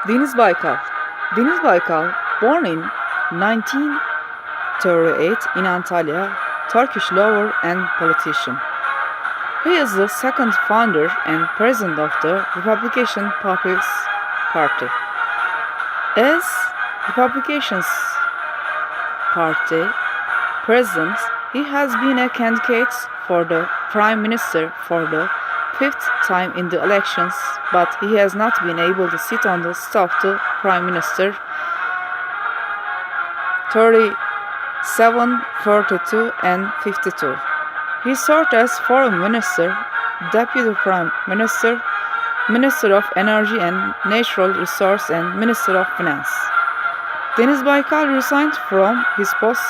Deniz Baykal. Deniz Baykal, born in 1938 in Antalya, Turkish lawyer and politician. He is the second founder and president of the Republican People's Party. As Republican Party president, he has been a candidate for the prime minister for the fifth time in the elections, but he has not been able to sit on the staff to prime minister 37, 42, and 52. He served as foreign minister, deputy prime minister, minister of energy and natural resource, and minister of finance. Deniz Baykal resigned from his post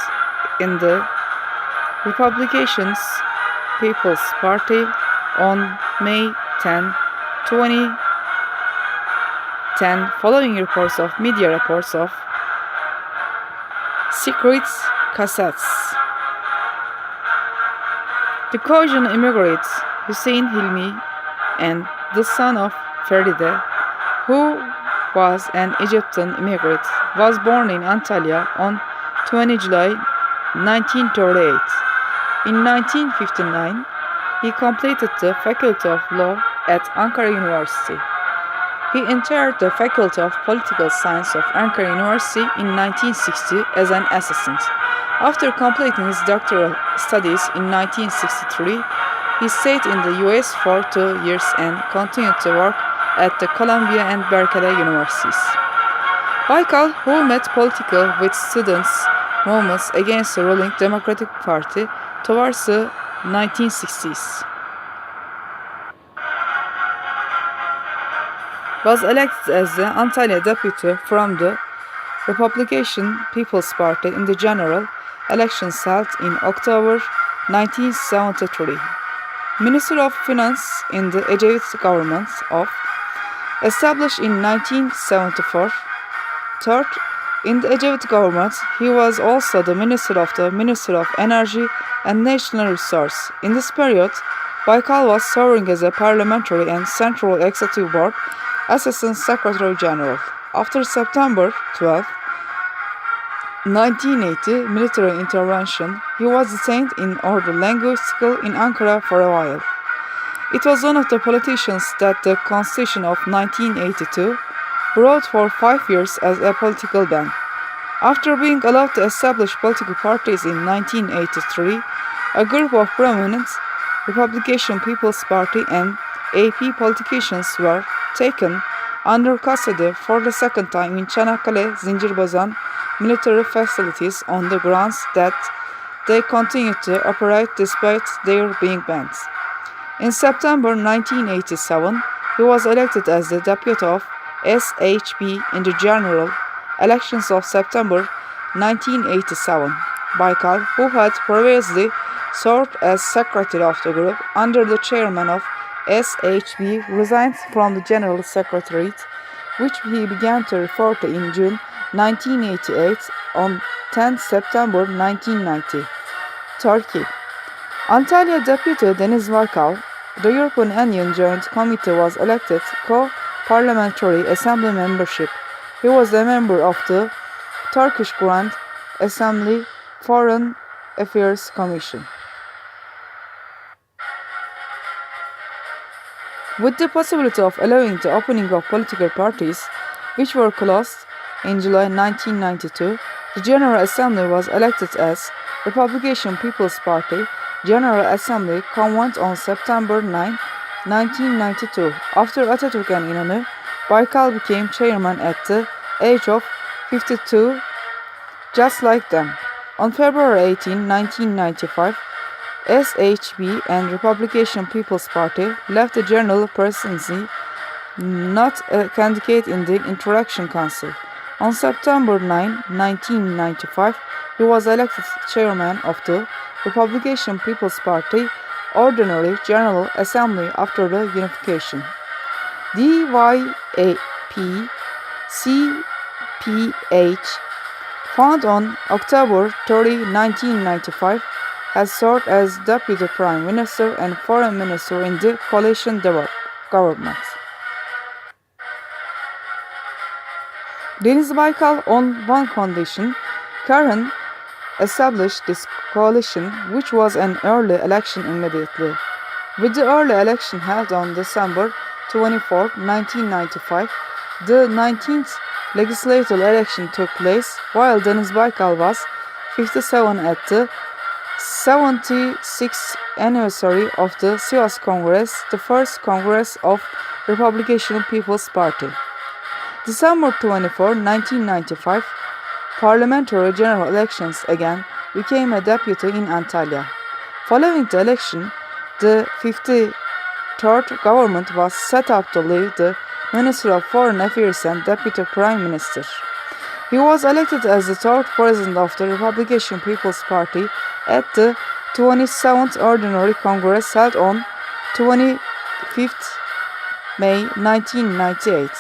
in the Republican People's Party on May 10, 2010, following media reports of secret cassettes. The Caucasian immigrant Hüseyin Hilmi, and the son of Feride, who was an Egyptian immigrant, was born in Antalya on 20 July 1938. In 1959, he completed the Faculty of Law at Ankara University. He entered the Faculty of Political Science of Ankara University in 1960 as an assistant. After completing his doctoral studies in 1963, he stayed in the US for 2 years and continued to work at the Columbia and Berkeley universities. Baykal, who met political with students' movements against the ruling Democratic Party towards the 1960s, was elected as the Antalya deputy from the Republican People's Party in the general elections held in October 1973. Minister of Finance in the Ecevit government established in 1974. Third, in the Ecevit government, he was also the Minister of Energy and National Resource. In this period, Baykal was serving as a Parliamentary and Central Executive Board Assistant Secretary General. After September 12, 1980 military intervention, he was detained in Ordu Language School in Ankara for a while. It was one of the politicians that the Constitution of 1982 brought for 5 years as a political ban. After being allowed to establish political parties in 1983, a group of prominent Republican People's Party and AP politicians were taken under custody for the second time in Çanakkale Zincirbozan military facilities on the grounds that they continued to operate despite their being banned. In September 1987, he was elected as the deputy of SHP in the general elections of September 1987. Baykal, who had previously served as secretary of the group under the chairman of SHP, resigned from the general secretariat, which he began to refer to in June 1988 on 10 September 1990. Turkey. Antalya Deputy Deniz Baykal, the European Union Joint Committee was elected co-parliamentary assembly membership. He was a member of the Turkish Grand Assembly Foreign Affairs Commission. With the possibility of allowing the opening of political parties, which were closed in July 1992, the General Assembly was elected as Republican People's Party General Assembly convened on September 9, 1992. After Atatürk and İnönü, Baykal became chairman at the age of 52, just like them. On February 18, 1995, SHP and Republican People's Party left the general presidency, not a candidate in the Introduction Council. On September 9, 1995, he was elected chairman of the Republican People's Party Ordinary General Assembly after the unification. DYAP CPH, founded on October 30, 1995, has served as Deputy Prime Minister and Foreign Minister in the coalition government. Deniz Baykal on one condition, Karen established this coalition, which was an early election immediately. With the early election held on December 24, 1995, the 19th legislative election took place while Deniz Baykal was 57 at the 76th anniversary of the Sivas Congress, the first Congress of Republican People's Party. December 24, 1995, parliamentary general elections again became a deputy in Antalya. Following the election, the 53rd government was set up to leave the Minister of Foreign Affairs and Deputy Prime Minister. He was elected as the third president of the Republican People's Party at the 27th Ordinary Congress held on 25th May 1998.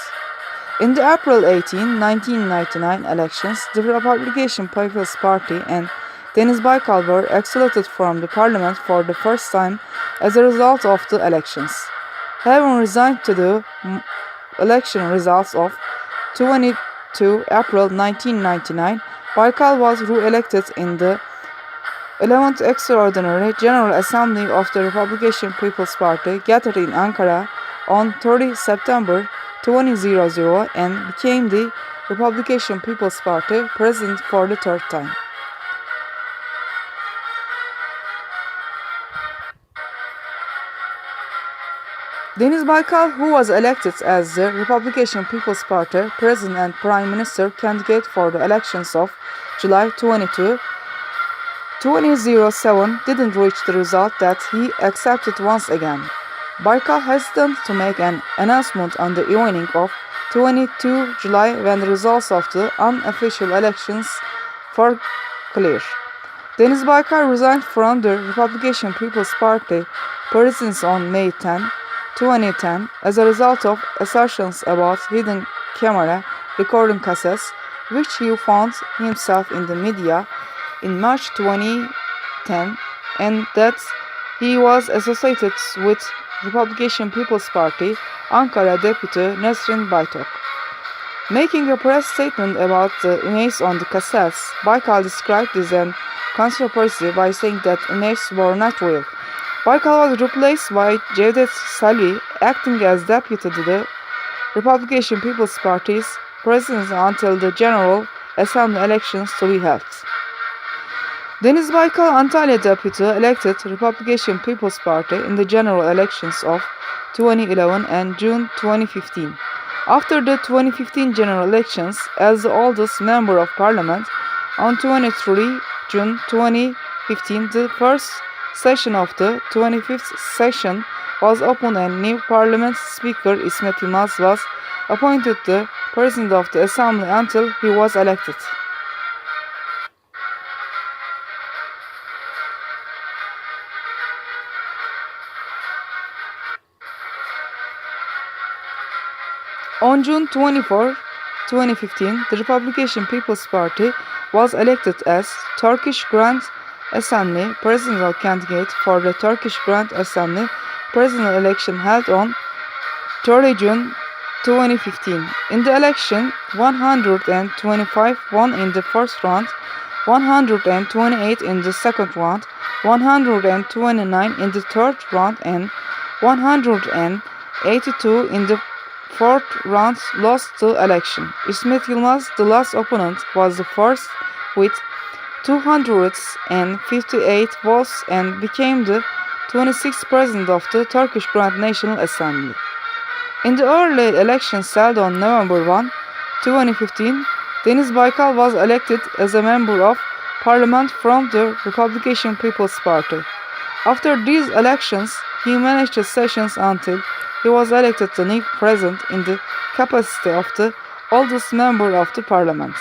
In the April 18, 1999 elections, the Republican People's Party and Deniz Baykal were excluded from the parliament for the first time as a result of the elections. Having resigned to the election results of 22 April 1999, Baykal was re-elected in the 11th Extraordinary General Assembly of the Republican People's Party gathered in Ankara on 30 September 2000 and became the Republican People's Party president for the third time. Deniz Baykal, who was elected as the Republican People's Party president and prime minister candidate for the elections of July 22, 2007, didn't reach the result that he accepted once again. Baykal hesitated to make an announcement on the evening of 22 July when the results of the unofficial elections were clear. Deniz Baykal resigned from the Republican People's Party presidency on May 10, 2010 as a result of assertions about hidden camera recording cassettes, which he found himself in the media in March 2010, and that he was associated with Republican People's Party Ankara Deputy Nesrin Baytok. Making a press statement about the images on the cassettes, Baykal described this as controversy by saying that images were not real. Baykal was replaced by Cevdet Salvi, acting as deputy to the Republican People's Party's presidency until the General Assembly elections to be held. Deniz Baykal, Antalya deputy, elected Republican People's Party in the general elections of 2011 and June 2015. After the 2015 general elections, as the oldest member of parliament, on 23 June 2015, the first session of the 25th session was opened and new parliament speaker İsmet Yılmaz was appointed the president of the assembly until he was elected. On June 24, 2015, the Republican People's Party was elected as Turkish Grand Assembly presidential candidate for the Turkish Grand Assembly presidential election held on 30 June 2015. In the election, 125 won in the first round, 128 in the second round, 129 in the third round, and 182 in the fourth round lost the election. İsmet Yılmaz, the last opponent, was the first with 258 votes and became the 26th president of the Turkish Grand National Assembly. In the early elections held on November 1, 2015, Deniz Baykal was elected as a member of parliament from the Republican People's Party. After these elections, he managed the sessions until he was elected the new president in the capacity of the oldest member of the parliament.